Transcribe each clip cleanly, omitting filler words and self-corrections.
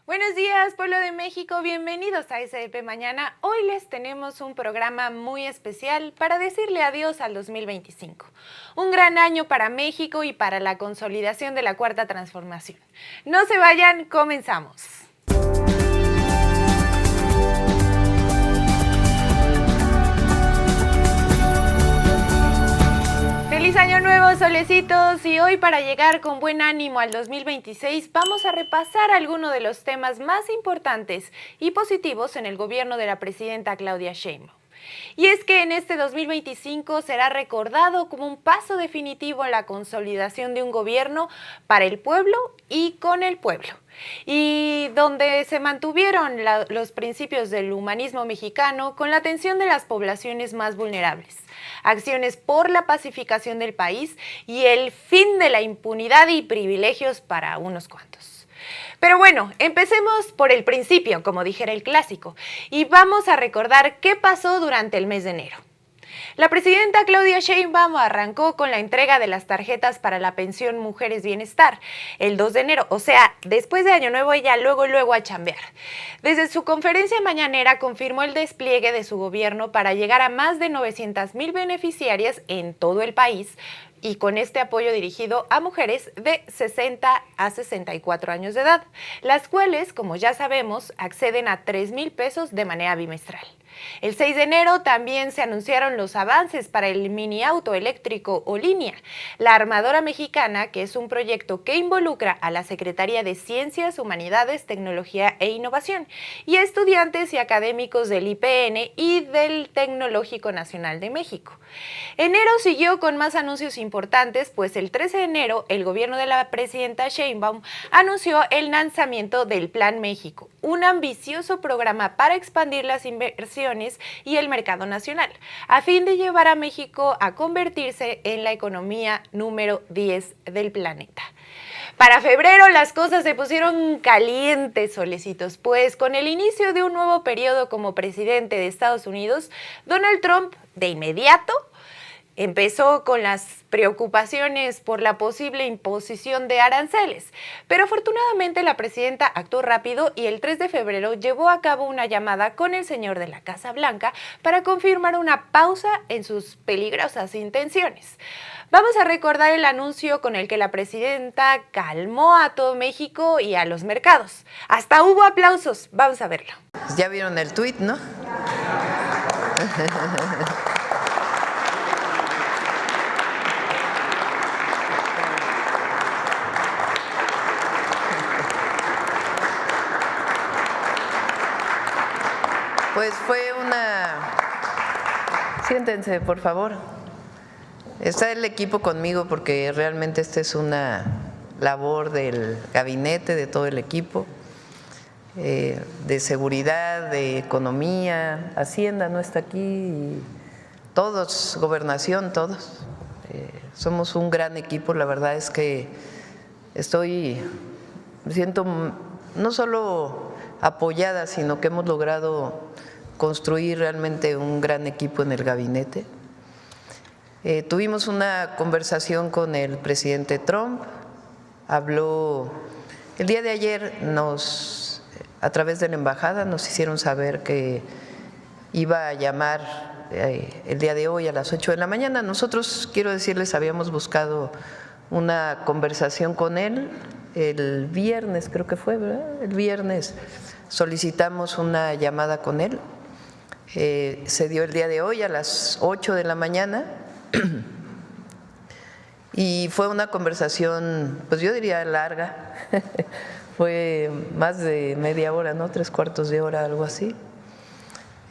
Buenos días, pueblo de México, bienvenidos a SDP Mañana. Hoy les tenemos un programa muy especial para decirle adiós al 2025. Un gran año para México y para la consolidación de la Cuarta Transformación. No se vayan, comenzamos. ¡Feliz Año Nuevo, solecitos! Y hoy, para llegar con buen ánimo al 2026, vamos a repasar algunos de los temas más importantes y positivos en el gobierno de la presidenta Claudia Sheinbaum. Y es que en este 2025 será recordado como un paso definitivo en la consolidación de un gobierno para el pueblo y con el pueblo, y donde se mantuvieron los principios del humanismo mexicano con la atención de las poblaciones más vulnerables, acciones por la pacificación del país y el fin de la impunidad y privilegios para unos cuantos. Pero bueno, empecemos por el principio, como dijera el clásico, y vamos a recordar qué pasó durante el mes de enero. La presidenta Claudia Sheinbaum arrancó con la entrega de las tarjetas para la pensión Mujeres Bienestar el 2 de enero, o sea, después de Año Nuevo ella luego a chambear. Desde su conferencia mañanera confirmó el despliegue de su gobierno para llegar a más de 900,000 beneficiarias en todo el país, y con este apoyo dirigido a mujeres de 60 a 64 años de edad, las cuales, como ya sabemos, acceden a 3,000 pesos de manera bimestral. El 6 de enero también se anunciaron los avances para el mini auto eléctrico Olinia, la armadora mexicana, que es un proyecto que involucra a la Secretaría de Ciencias, Humanidades, Tecnología e Innovación y a estudiantes y académicos del IPN y del Tecnológico Nacional de México. Enero siguió con más anuncios importantes, pues el 13 de enero el gobierno de la presidenta Sheinbaum anunció el lanzamiento del Plan México, un ambicioso programa para expandir las inversiones y el mercado nacional, a fin de llevar a México a convertirse en la economía número 10 del planeta. Para febrero las cosas se pusieron calientes, solecitos, pues con el inicio de un nuevo periodo como presidente de Estados Unidos, Donald Trump de inmediato empezó con las preocupaciones por la posible imposición de aranceles, pero afortunadamente la presidenta actuó rápido y el 3 de febrero llevó a cabo una llamada con el señor de la Casa Blanca para confirmar una pausa en sus peligrosas intenciones. Vamos a recordar el anuncio con el que la presidenta calmó a todo México y a los mercados. Hasta hubo aplausos. Vamos a verlo. Ya vieron el tuit, ¿no? Pues fue una... Siéntense, por favor. Está el equipo conmigo porque realmente esta es una labor del gabinete, de todo el equipo, de seguridad, de economía, Hacienda no está aquí, y todos, gobernación, todos. Somos un gran equipo, la verdad es que me siento no solo apoyada, sino que hemos logrado construir realmente un gran equipo en el gabinete. Tuvimos una conversación con el presidente Trump, habló el día de ayer, a través de la embajada nos hicieron saber que iba a llamar el día de hoy a las 8 de la mañana. Nosotros, quiero decirles, habíamos buscado una conversación con él el viernes, creo que fue, ¿verdad? El viernes solicitamos una llamada con él, se dio el día de hoy a las 8 de la mañana y fue una conversación, pues yo diría larga, fue más de media hora, ¿no? 3/4 de hora, algo así.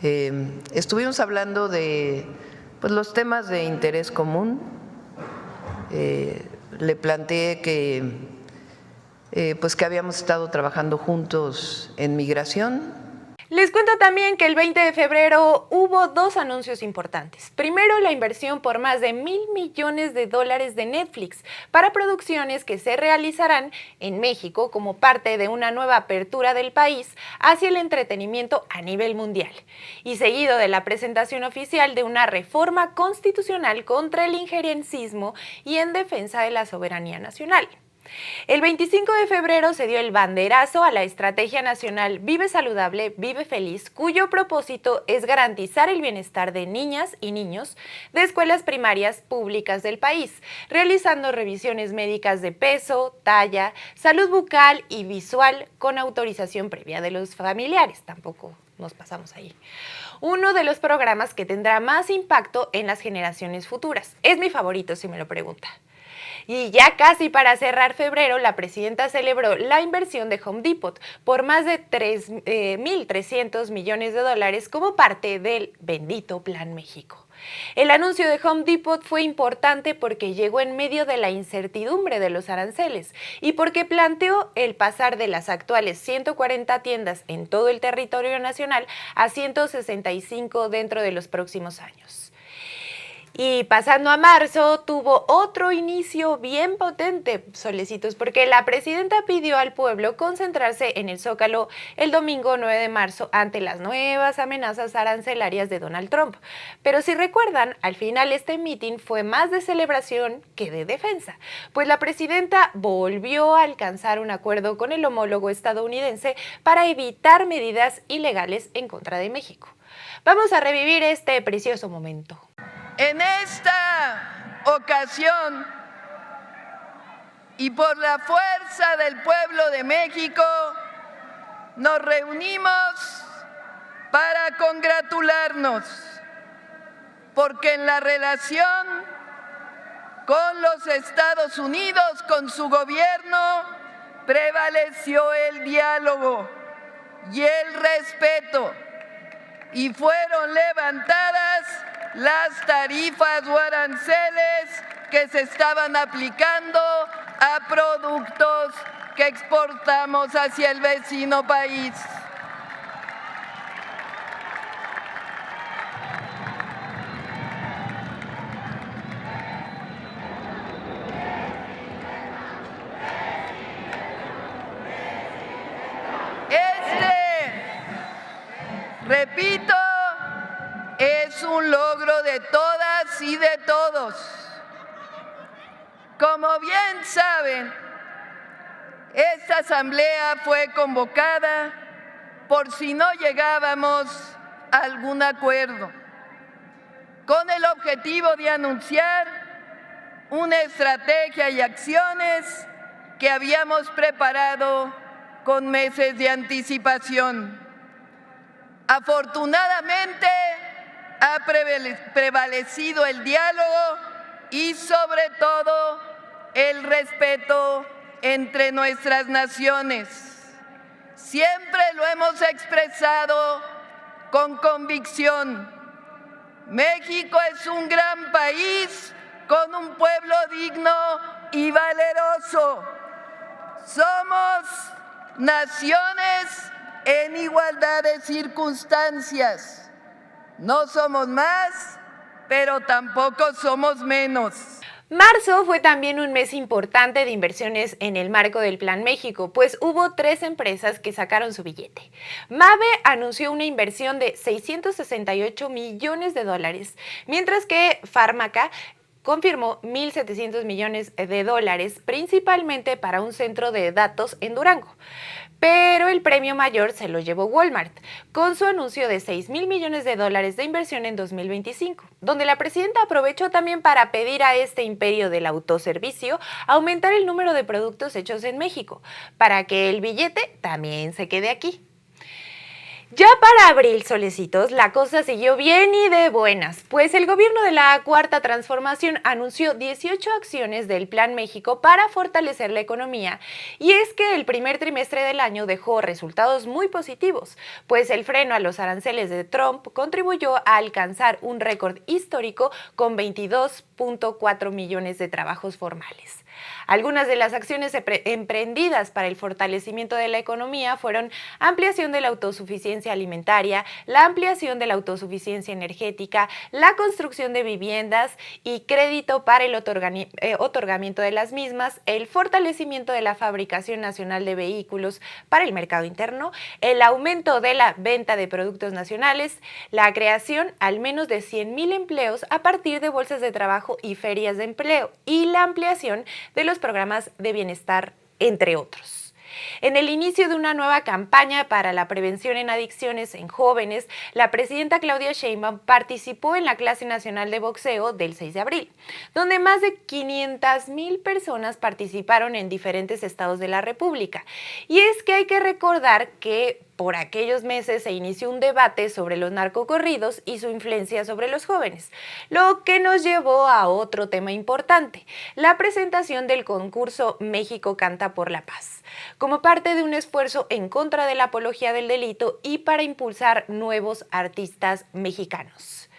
Estuvimos hablando de pues, los temas de interés común, le planteé que pues que habíamos estado trabajando juntos en migración. Les cuento también que el 20 de febrero hubo dos anuncios importantes. Primero, la inversión por más de $1,000 millones de Netflix para producciones que se realizarán en México como parte de una nueva apertura del país hacia el entretenimiento a nivel mundial. Y seguido de la presentación oficial de una reforma constitucional contra el injerencismo y en defensa de la soberanía nacional. El 25 de febrero se dio el banderazo a la Estrategia Nacional Vive Saludable, Vive Feliz, cuyo propósito es garantizar el bienestar de niñas y niños de escuelas primarias públicas del país, realizando revisiones médicas de peso, talla, salud bucal y visual con autorización previa de los familiares. Tampoco nos pasamos ahí. Uno de los programas que tendrá más impacto en las generaciones futuras. Es mi favorito, si me lo pregunta. Y ya casi para cerrar febrero, la presidenta celebró la inversión de Home Depot por más de 3.300 millones de dólares como parte del bendito Plan México. El anuncio de Home Depot fue importante porque llegó en medio de la incertidumbre de los aranceles y porque planteó el pasar de las actuales 140 tiendas en todo el territorio nacional a 165 dentro de los próximos años. Y pasando a marzo, tuvo otro inicio bien potente, solecitos, porque la presidenta pidió al pueblo concentrarse en el Zócalo el domingo 9 de marzo ante las nuevas amenazas arancelarias de Donald Trump. Pero si recuerdan, al final este mitin fue más de celebración que de defensa, pues la presidenta volvió a alcanzar un acuerdo con el homólogo estadounidense para evitar medidas ilegales en contra de México. Vamos a revivir este precioso momento. En esta ocasión, y por la fuerza del pueblo de México, nos reunimos para congratularnos, porque en la relación con los Estados Unidos, con su gobierno, prevaleció el diálogo y el respeto, y fueron levantadas las tarifas o aranceles que se estaban aplicando a productos que exportamos hacia el vecino país. Repito, es un logro de todas y de todos. Como bien saben, esta asamblea fue convocada por si no llegábamos a algún acuerdo, con el objetivo de anunciar una estrategia y acciones que habíamos preparado con meses de anticipación. Afortunadamente, ha prevalecido el diálogo y sobre todo el respeto entre nuestras naciones. Siempre lo hemos expresado con convicción. México es un gran país con un pueblo digno y valeroso. Somos naciones en igualdad de circunstancias. No somos más, pero tampoco somos menos. Marzo fue también un mes importante de inversiones en el marco del Plan México, pues hubo 3 empresas que sacaron su billete. Mabe anunció una inversión de 668 millones de dólares, mientras que Fármaca confirmó 1.700 millones de dólares, principalmente para un centro de datos en Durango. Pero el premio mayor se lo llevó Walmart, con su anuncio de 6.000 millones de dólares de inversión en 2025, donde la presidenta aprovechó también para pedir a este imperio del autoservicio aumentar el número de productos hechos en México, para que el billete también se quede aquí. Ya para abril, solecitos, la cosa siguió bien y de buenas, pues el gobierno de la Cuarta Transformación anunció 18 acciones del Plan México para fortalecer la economía, y es que el primer trimestre del año dejó resultados muy positivos, pues el freno a los aranceles de Trump contribuyó a alcanzar un récord histórico con 22.4 millones de trabajos formales. Algunas de las acciones emprendidas para el fortalecimiento de la economía fueron ampliación de la autosuficiencia alimentaria, la ampliación de la autosuficiencia energética, la construcción de viviendas y crédito para el otorgamiento de las mismas, el fortalecimiento de la fabricación nacional de vehículos para el mercado interno, el aumento de la venta de productos nacionales, la creación al menos de 100,000 empleos a partir de bolsas de trabajo y ferias de empleo, y la ampliación de los programas de bienestar, entre otros. En el inicio de una nueva campaña para la prevención en adicciones en jóvenes, la presidenta Claudia Sheinbaum participó en la clase nacional de boxeo del 6 de abril, donde más de 500,000 personas participaron en diferentes estados de la República. Y es que hay que recordar que por aquellos meses se inició un debate sobre los narcocorridos y su influencia sobre los jóvenes, lo que nos llevó a otro tema importante, la presentación del concurso México Canta por la Paz, como parte de un esfuerzo en contra de la apología del delito y para impulsar nuevos artistas mexicanos.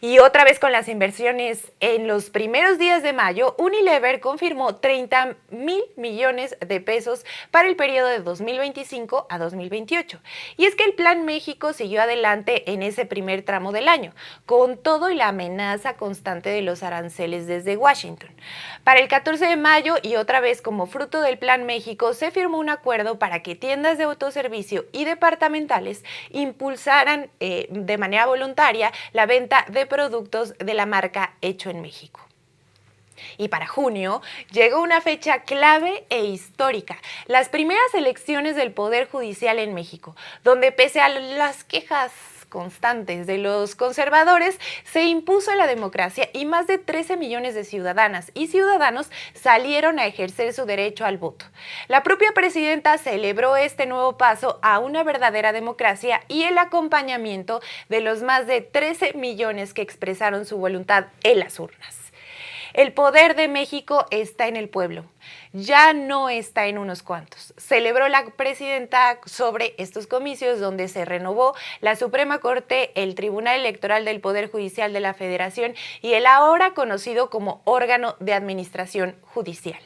Y otra vez con las inversiones, en los primeros días de mayo, Unilever confirmó 30,000 millones de pesos para el periodo de 2025 a 2028. Y es que el Plan México siguió adelante en ese primer tramo del año, con todo y la amenaza constante de los aranceles desde Washington. Para el 14 de mayo, y otra vez como fruto del Plan México, se firmó un acuerdo para que tiendas de autoservicio y departamentales impulsaran de manera voluntaria la venta de productos de la marca Hecho en México. Y para junio llegó una fecha clave e histórica, las primeras elecciones del Poder Judicial en México, donde pese a las quejas constantes de los conservadores, se impuso la democracia y más de 13 millones de ciudadanas y ciudadanos salieron a ejercer su derecho al voto. La propia presidenta celebró este nuevo paso a una verdadera democracia y el acompañamiento de los más de 13 millones que expresaron su voluntad en las urnas. El poder de México está en el pueblo, ya no está en unos cuantos. Celebró la presidenta sobre estos comicios donde se renovó la Suprema Corte, el Tribunal Electoral del Poder Judicial de la Federación y el ahora conocido como órgano de administración judicial.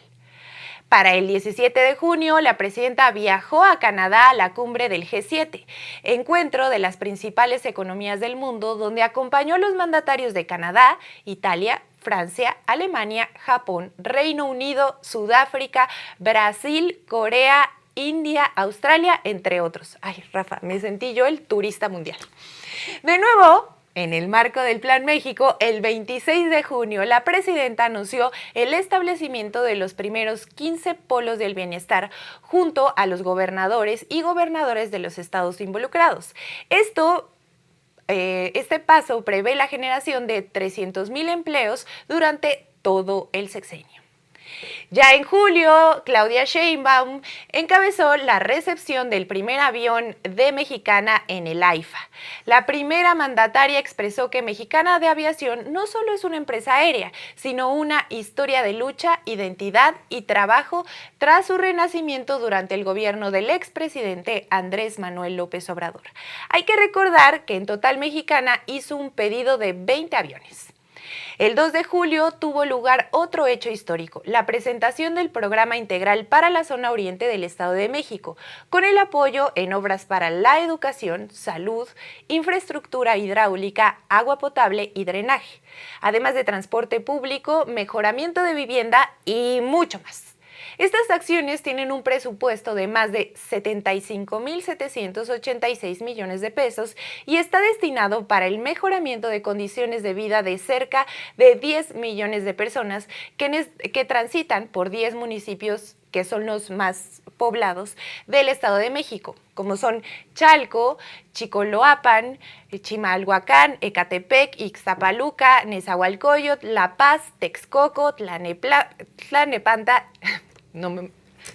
Para el 17 de junio, la presidenta viajó a Canadá a la cumbre del G7, encuentro de las principales economías del mundo, donde acompañó a los mandatarios de Canadá, Italia, Francia, Alemania, Japón, Reino Unido, Sudáfrica, Brasil, Corea, India, Australia, entre otros. Ay, Rafa, me sentí yo el turista mundial. De nuevo, en el marco del Plan México, el 26 de junio, la presidenta anunció el establecimiento de los primeros 15 polos del bienestar junto a los gobernadores y gobernadores de los estados involucrados. Este paso prevé la generación de 300,000 empleos durante todo el sexenio. Ya en julio, Claudia Sheinbaum encabezó la recepción del primer avión de Mexicana en el AIFA. La primera mandataria expresó que Mexicana de Aviación no solo es una empresa aérea, sino una historia de lucha, identidad y trabajo tras su renacimiento durante el gobierno del expresidente Andrés Manuel López Obrador. Hay que recordar que en total Mexicana hizo un pedido de 20 aviones. El 2 de julio tuvo lugar otro hecho histórico, la presentación del Programa Integral para la Zona Oriente del Estado de México, con el apoyo en obras para la educación, salud, infraestructura hidráulica, agua potable y drenaje, además de transporte público, mejoramiento de vivienda y mucho más. Estas acciones tienen un presupuesto de más de 75,786 millones de pesos y está destinado para el mejoramiento de condiciones de vida de cerca de 10 millones de personas que transitan por 10 municipios que son los más poblados del Estado de México, como son Chalco, Chicoloapan, Chimalhuacán, Ecatepec, Ixtapaluca, Nezahualcóyotl, La Paz, Texcoco, Tlanepantla.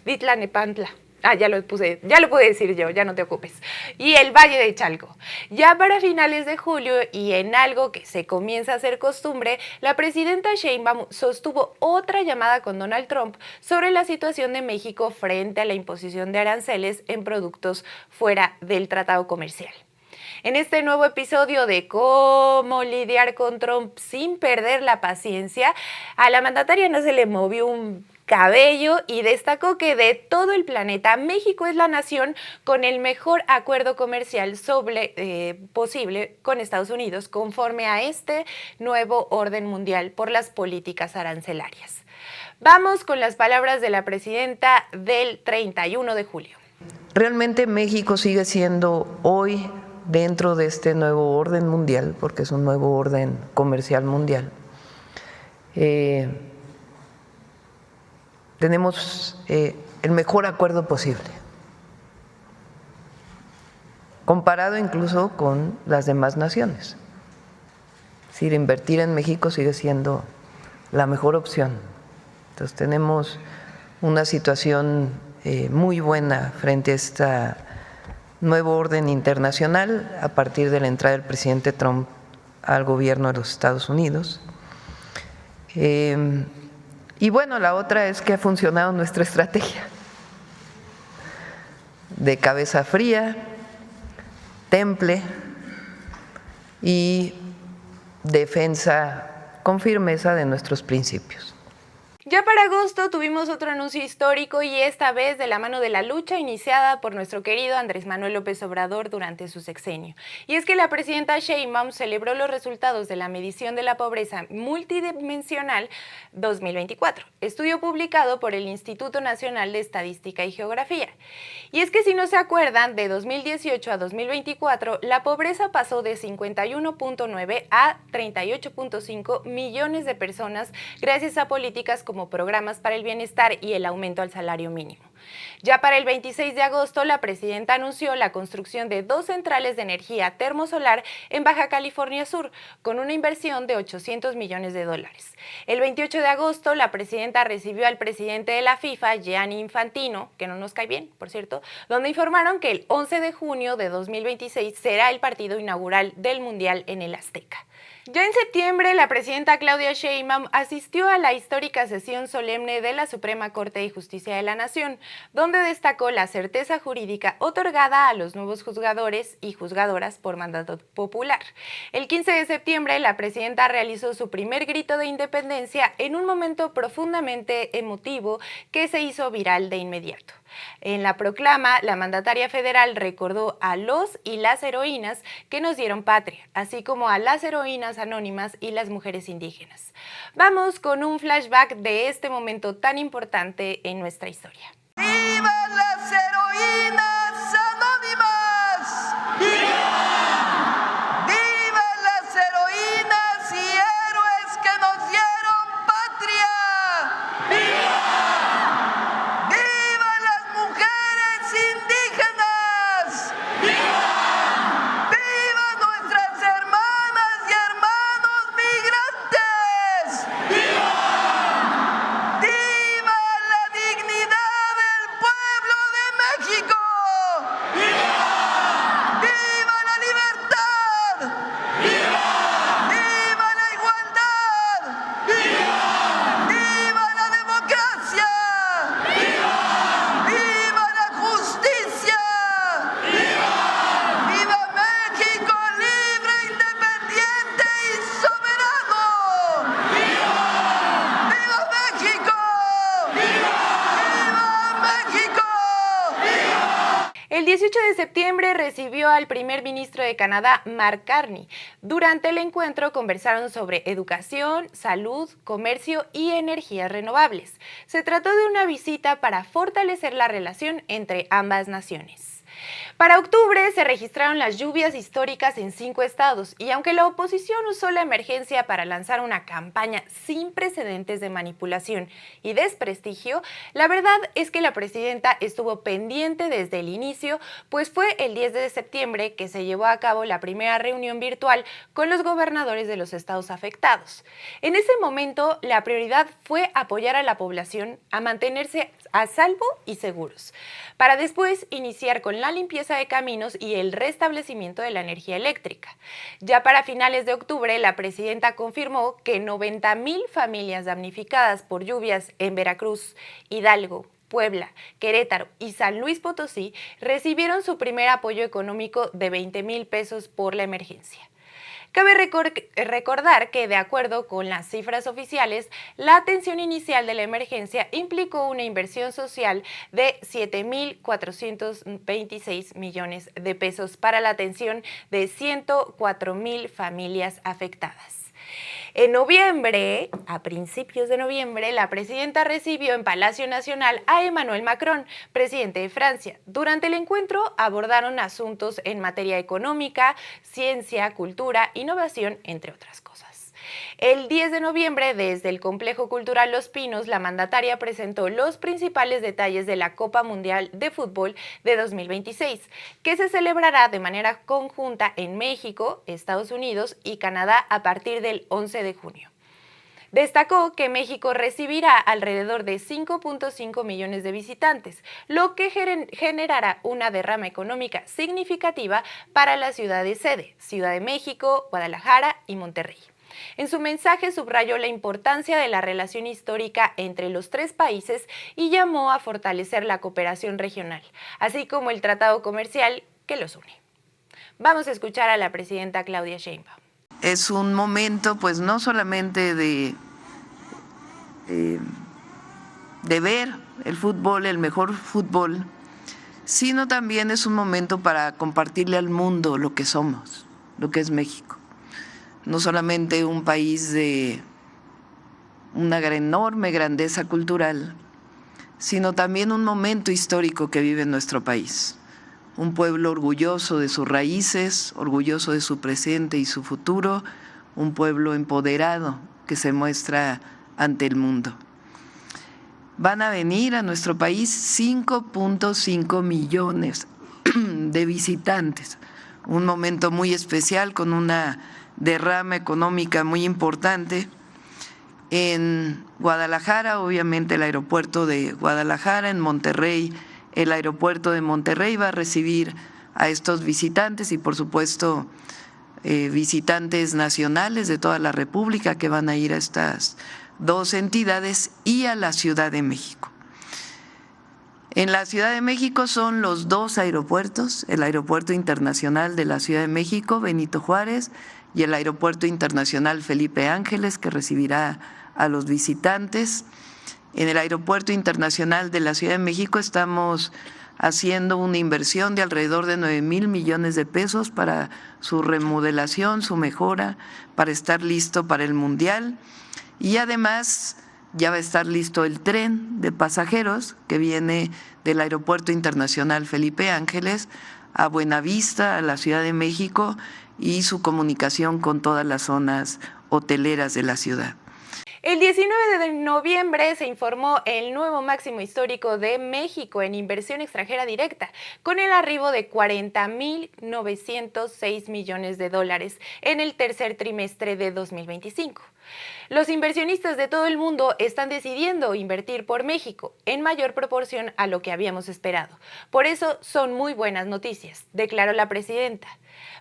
Tlanepantla. Ya lo pude decir yo, ya no te ocupes. Y el Valle de Chalco. Ya para finales de julio y en algo que se comienza a hacer costumbre, la presidenta Sheinbaum sostuvo otra llamada con Donald Trump sobre la situación de México frente a la imposición de aranceles en productos fuera del tratado comercial. En este nuevo episodio de cómo lidiar con Trump sin perder la paciencia, a la mandataria no se le movió un cabello y destacó que de todo el planeta, México es la nación con el mejor acuerdo comercial posible con Estados Unidos, conforme a este nuevo orden mundial por las políticas arancelarias. Vamos con las palabras de la presidenta del 31 de julio. Realmente México sigue siendo hoy, dentro de este nuevo orden mundial, porque es un nuevo orden comercial mundial, tenemos el mejor acuerdo posible, comparado incluso con las demás naciones. Es decir, invertir en México sigue siendo la mejor opción. Entonces tenemos una situación muy buena frente a este nuevo orden internacional a partir de la entrada del presidente Trump al gobierno de los Estados Unidos. Y bueno, la otra es que ha funcionado nuestra estrategia de cabeza fría, temple y defensa con firmeza de nuestros principios. Ya para agosto tuvimos otro anuncio histórico y esta vez de la mano de la lucha iniciada por nuestro querido Andrés Manuel López Obrador durante su sexenio. Y es que la presidenta Sheinbaum celebró los resultados de la medición de la pobreza multidimensional 2024, estudio publicado por el Instituto Nacional de Estadística y Geografía. Y es que si no se acuerdan, de 2018 a 2024, la pobreza pasó de 51.9 a 38.5 millones de personas gracias a políticas como programas para el bienestar y el aumento al salario mínimo. Ya para el 26 de agosto, la presidenta anunció la construcción de 2 centrales de energía termosolar en Baja California Sur, con una inversión de $800 millones. El 28 de agosto, la presidenta recibió al presidente de la FIFA, Gianni Infantino, que no nos cae bien, por cierto, donde informaron que el 11 de junio de 2026 será el partido inaugural del Mundial en el Azteca. Ya en septiembre, la presidenta Claudia Sheinbaum asistió a la histórica sesión solemne de la Suprema Corte de Justicia de la Nación, donde destacó la certeza jurídica otorgada a los nuevos juzgadores y juzgadoras por mandato popular. El 15 de septiembre, la presidenta realizó su primer grito de independencia en un momento profundamente emotivo que se hizo viral de inmediato. En la proclama, la mandataria federal recordó a los y las heroínas que nos dieron patria, así como a las heroínas anónimas y las mujeres indígenas. Vamos con un flashback de este momento tan importante en nuestra historia. ¡Viva las heroínas anónimas! ¡Viva! ¡Viva las heroínas y héroes que nos dieron patria! ¡Viva! ¡Viva las mujeres indígenas! ¡Viva! ¡Viva nuestras hermanas y hermanos migrantes! ¡Viva! ¡Viva la dignidad del pueblo de México! ¡Viva! ¡Viva la libertad! ¡Viva! ¡Viva la igualdad! ¡Viva! ¡Viva la democracia! ¡Viva! ¡Viva la justicia! ¡Viva! ¡Viva México libre, independiente y soberano! ¡Viva! ¡Viva México! ¡Viva México! El 18 de septiembre recibió al primer ministro de Canadá, Mark Carney. Durante el encuentro conversaron sobre educación, salud, comercio y energías renovables. Se trató de una visita para fortalecer la relación entre ambas naciones. Para octubre se registraron las lluvias históricas en 5 estados y aunque la oposición usó la emergencia para lanzar una campaña sin precedentes de manipulación y desprestigio, la verdad es que la presidenta estuvo pendiente desde el inicio, pues fue el 10 de septiembre que se llevó a cabo la primera reunión virtual con los gobernadores de los estados afectados. En ese momento, la prioridad fue apoyar a la población a mantenerse a salvo y seguros, para después iniciar con la limpieza de caminos y el restablecimiento de la energía eléctrica. Ya para finales de octubre, la presidenta confirmó que 90,000 familias damnificadas por lluvias en Veracruz, Hidalgo, Puebla, Querétaro y San Luis Potosí recibieron su primer apoyo económico de 20,000 pesos por la emergencia. Cabe recordar que, de acuerdo con las cifras oficiales, la atención inicial de la emergencia implicó una inversión social de 7,426 millones de pesos para la atención de 104,000 familias afectadas. En noviembre, a principios de noviembre, la presidenta recibió en Palacio Nacional a Emmanuel Macron, presidente de Francia. Durante el encuentro abordaron asuntos en materia económica, ciencia, cultura, innovación, entre otras cosas. El 10 de noviembre, desde el Complejo Cultural Los Pinos, la mandataria presentó los principales detalles de la Copa Mundial de Fútbol de 2026, que se celebrará de manera conjunta en México, Estados Unidos y Canadá a partir del 11 de junio. Destacó que México recibirá alrededor de 5.5 millones de visitantes, lo que generará una derrama económica significativa para las ciudades sede, Ciudad de México, Guadalajara y Monterrey. En su mensaje subrayó la importancia de la relación histórica entre los tres países y llamó a fortalecer la cooperación regional, así como el tratado comercial que los une. Vamos a escuchar a la presidenta Claudia Sheinbaum. Es un momento, pues, no solamente de ver el fútbol, el mejor fútbol, sino también es un momento para compartirle al mundo lo que somos, lo que es México. No solamente un país de una enorme grandeza cultural, sino también un momento histórico que vive nuestro país. Un pueblo orgulloso de sus raíces, orgulloso de su presente y su futuro, un pueblo empoderado que se muestra ante el mundo. Van a venir a nuestro país 5.5 millones de visitantes, un momento muy especial con una derrama económica muy importante. En Guadalajara, obviamente el aeropuerto de Guadalajara, en Monterrey, el aeropuerto de Monterrey va a recibir a estos visitantes y por supuesto visitantes nacionales de toda la República que van a ir a estas dos entidades y a la Ciudad de México. En la Ciudad de México son los dos aeropuertos, el Aeropuerto Internacional de la Ciudad de México, Benito Juárez, y el Aeropuerto Internacional Felipe Ángeles, que recibirá a los visitantes. En el Aeropuerto Internacional de la Ciudad de México estamos haciendo una inversión de alrededor de 9,000 millones de pesos para su remodelación, su mejora, para estar listo para el Mundial. Y además ya va a estar listo el tren de pasajeros que viene del Aeropuerto Internacional Felipe Ángeles a Buenavista, a la Ciudad de México, y su comunicación con todas las zonas hoteleras de la ciudad. El 19 de noviembre se informó el nuevo máximo histórico de México en inversión extranjera directa, con el arribo de 40.906 millones de dólares en el tercer trimestre de 2025. Los inversionistas de todo el mundo están decidiendo invertir por México en mayor proporción a lo que habíamos esperado. Por eso son muy buenas noticias, declaró la presidenta.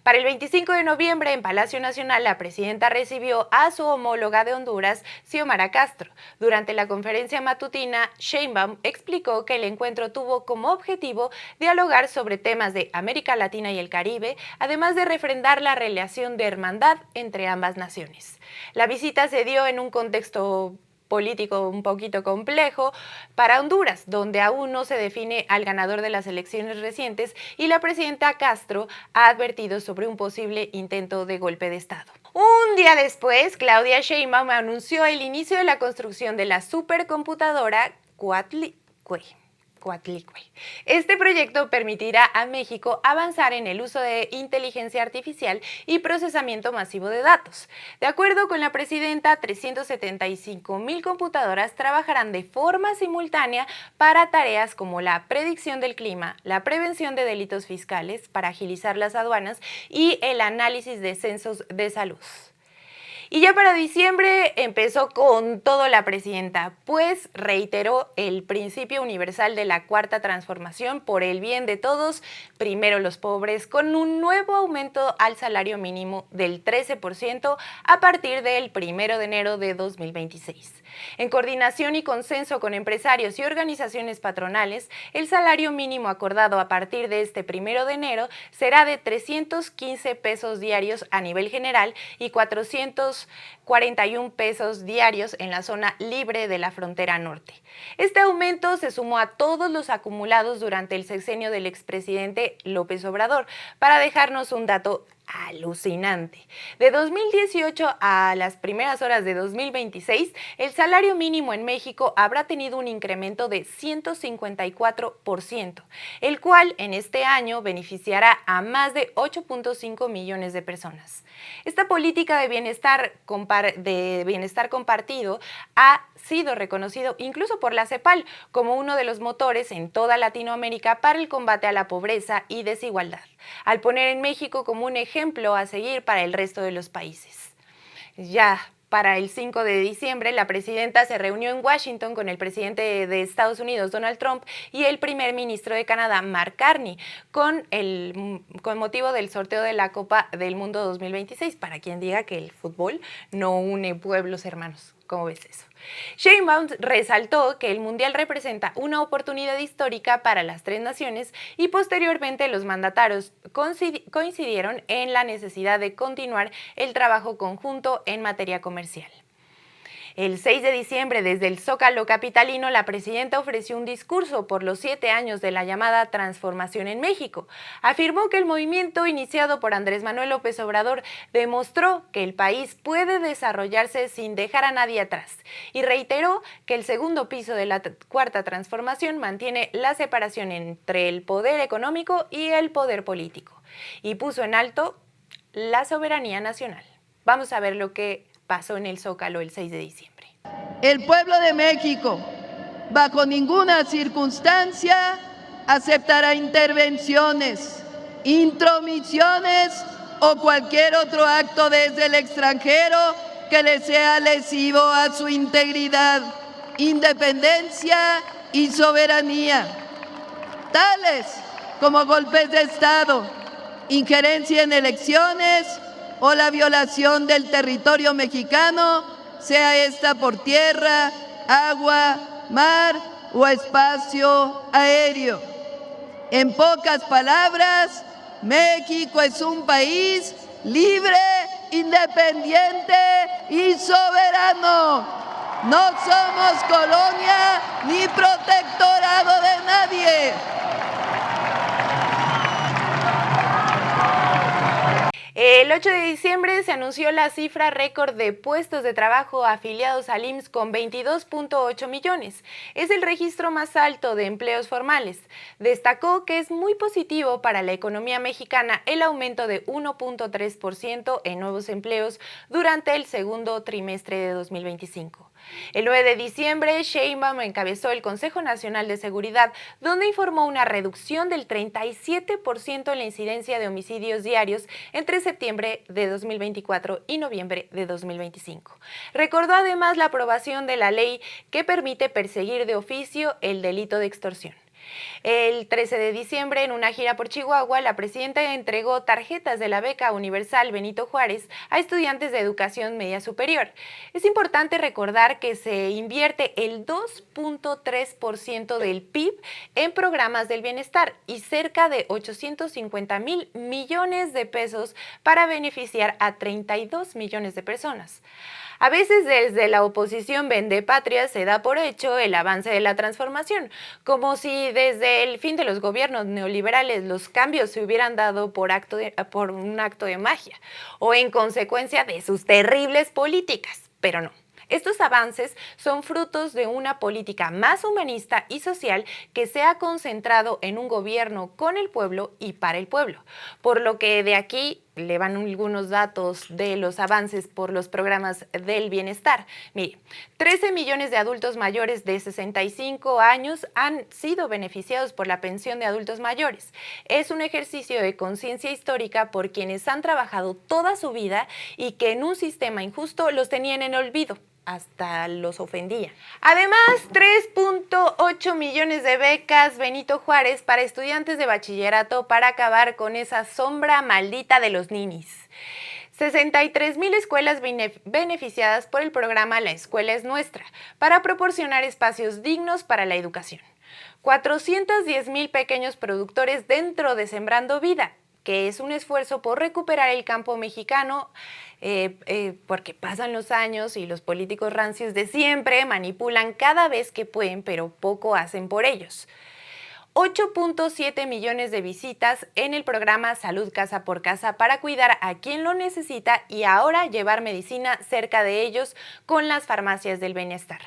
Para el 25 de noviembre en Palacio Nacional, la presidenta recibió a su homóloga de Honduras, Xiomara Castro. Durante la conferencia matutina, Sheinbaum explicó que el encuentro tuvo como objetivo dialogar sobre temas de América Latina y el Caribe, además de refrendar la relación de hermandad entre ambas naciones. La visita se dio en un contexto político un poquito complejo para Honduras, donde aún no se define al ganador de las elecciones recientes y la presidenta Castro ha advertido sobre un posible intento de golpe de Estado. Un día después, Claudia Sheinbaum anunció el inicio de la construcción de la supercomputadora Coatlicue. Este proyecto permitirá a México avanzar en el uso de inteligencia artificial y procesamiento masivo de datos. De acuerdo con la presidenta, 375,000 computadoras trabajarán de forma simultánea para tareas como la predicción del clima, la prevención de delitos fiscales para agilizar las aduanas y el análisis de censos de salud. Y ya para diciembre empezó con todo la presidenta, pues reiteró el principio universal de la cuarta transformación por el bien de todos, primero los pobres, con un nuevo aumento al salario mínimo del 13% a partir del 1 de enero de 2026. En coordinación y consenso con empresarios y organizaciones patronales, el salario mínimo acordado a partir de este 1 de enero será de 315 pesos diarios a nivel general y 441 pesos diarios en la zona libre de la frontera norte. Este aumento se sumó a todos los acumulados durante el sexenio del expresidente López Obrador, para dejarnos un dato alucinante. De 2018 a las primeras horas de 2026, el salario mínimo en México habrá tenido un incremento de 154%, el cual en este año beneficiará a más de 8.5 millones de personas. Esta política de bienestar compartido ha sido reconocido incluso por la CEPAL como uno de los motores en toda Latinoamérica para el combate a la pobreza y desigualdad, al poner en México como un ejemplo a seguir para el resto de los países. Ya para el 5 de diciembre, la presidenta se reunió en Washington con el presidente de Estados Unidos, Donald Trump, y el primer ministro de Canadá, Mark Carney, con motivo del sorteo de la Copa del Mundo 2026, para quien diga que el fútbol no une pueblos hermanos. ¿Cómo ves eso? Sheinbaum resaltó que el Mundial representa una oportunidad histórica para las tres naciones y posteriormente los mandatarios coincidieron en la necesidad de continuar el trabajo conjunto en materia comercial. El 6 de diciembre, desde el Zócalo capitalino, la presidenta ofreció un discurso por los 7 años de la llamada transformación en México. Afirmó que el movimiento iniciado por Andrés Manuel López Obrador demostró que el país puede desarrollarse sin dejar a nadie atrás y reiteró que el segundo piso de la cuarta transformación mantiene la separación entre el poder económico y el poder político y puso en alto la soberanía nacional. Vamos a ver lo que pasó en el Zócalo el 6 de diciembre. El pueblo de México, bajo ninguna circunstancia, aceptará intervenciones, intromisiones o cualquier otro acto desde el extranjero que le sea lesivo a su integridad, independencia y soberanía, tales como golpes de Estado, injerencia en elecciones o la violación del territorio mexicano, sea esta por tierra, agua, mar o espacio aéreo. En pocas palabras, México es un país libre, independiente y soberano. No somos colonia ni protectorado de nadie. El 8 de diciembre se anunció la cifra récord de puestos de trabajo afiliados al IMSS con 22.8 millones. Es el registro más alto de empleos formales. Destacó que es muy positivo para la economía mexicana el aumento de 1.3% en nuevos empleos durante el segundo trimestre de 2025. El 9 de diciembre, Sheinbaum encabezó el Consejo Nacional de Seguridad, donde informó una reducción del 37% en la incidencia de homicidios diarios entre septiembre de 2024 y noviembre de 2025. Recordó además la aprobación de la ley que permite perseguir de oficio el delito de extorsión. El 13 de diciembre, en una gira por Chihuahua, la presidenta entregó tarjetas de la beca universal Benito Juárez a estudiantes de educación media superior. Es importante recordar que se invierte el 2.3% del PIB en programas del bienestar y cerca de 850,000 millones de pesos para beneficiar a 32 millones de personas. A veces desde la oposición vendepatria se da por hecho el avance de la transformación, como si desde el fin de los gobiernos neoliberales los cambios se hubieran dado por un acto de magia o en consecuencia de sus terribles políticas, pero no. Estos avances son frutos de una política más humanista y social que se ha concentrado en un gobierno con el pueblo y para el pueblo, por lo que de aquí le van algunos datos de los avances por los programas del bienestar. Mire, 13 millones de adultos mayores de 65 años han sido beneficiados por la pensión de adultos mayores. Es un ejercicio de conciencia histórica por quienes han trabajado toda su vida y que en un sistema injusto los tenían en olvido. Hasta los ofendía. Además, 3.8 millones de becas Benito Juárez para estudiantes de bachillerato para acabar con esa sombra maldita de los ninis. 63,000 escuelas beneficiadas por el programa La Escuela es Nuestra, para proporcionar espacios dignos para la educación. 410,000 pequeños productores dentro de Sembrando Vida, que es un esfuerzo por recuperar el campo mexicano, porque pasan los años y los políticos rancios de siempre manipulan cada vez que pueden, pero poco hacen por ellos. 8.7 millones de visitas en el programa Salud Casa por Casa para cuidar a quien lo necesita y ahora llevar medicina cerca de ellos con las farmacias del bienestar.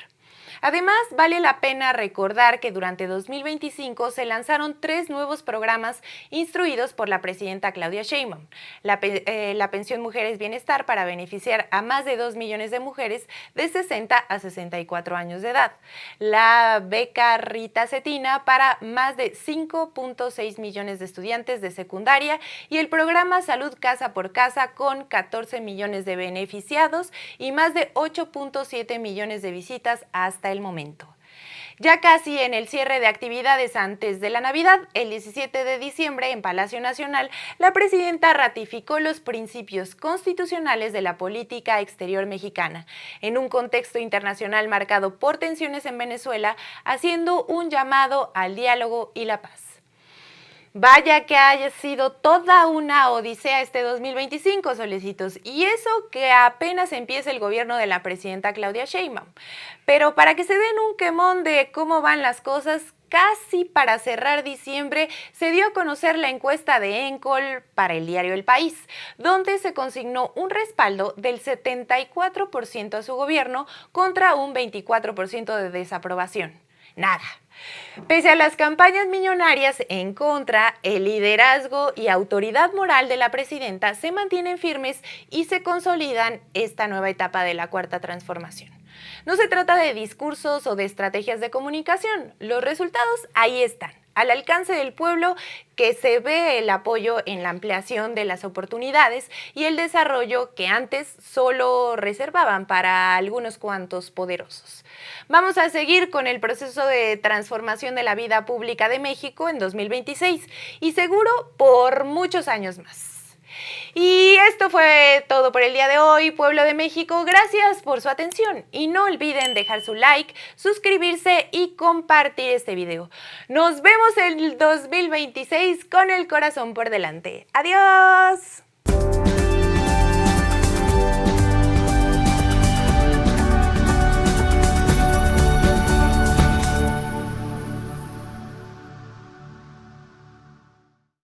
Además, vale la pena recordar que durante 2025 se lanzaron 3 nuevos programas instruidos por la presidenta Claudia Sheinbaum. La Pensión Mujeres Bienestar para beneficiar a más de 2 millones de mujeres de 60 a 64 años de edad. La beca Rita Cetina para más de 5.6 millones de estudiantes de secundaria y el programa Salud Casa por Casa con 14 millones de beneficiados y más de 8.7 millones de visitas hasta el momento. Ya casi en el cierre de actividades antes de la Navidad, el 17 de diciembre en Palacio Nacional, la presidenta ratificó los principios constitucionales de la política exterior mexicana, en un contexto internacional marcado por tensiones en Venezuela, haciendo un llamado al diálogo y la paz. Vaya que haya sido toda una odisea este 2025, solecitos, y eso que apenas empieza el gobierno de la presidenta Claudia Sheinbaum. Pero para que se den un quemón de cómo van las cosas, casi para cerrar diciembre se dio a conocer la encuesta de ENCOL para el diario El País, donde se consignó un respaldo del 74% a su gobierno contra un 24% de desaprobación. Nada. Pese a las campañas millonarias en contra, el liderazgo y autoridad moral de la presidenta se mantienen firmes y se consolidan esta nueva etapa de la Cuarta Transformación. No se trata de discursos o de estrategias de comunicación, los resultados ahí están, al alcance del pueblo, que se ve el apoyo en la ampliación de las oportunidades y el desarrollo que antes solo reservaban para algunos cuantos poderosos. Vamos a seguir con el proceso de transformación de la vida pública de México en 2026 y seguro por muchos años más. Y esto fue todo por el día de hoy, pueblo de México. Gracias por su atención y no olviden dejar su like, suscribirse y compartir este video. Nos vemos en el 2026 con el corazón por delante. ¡Adiós!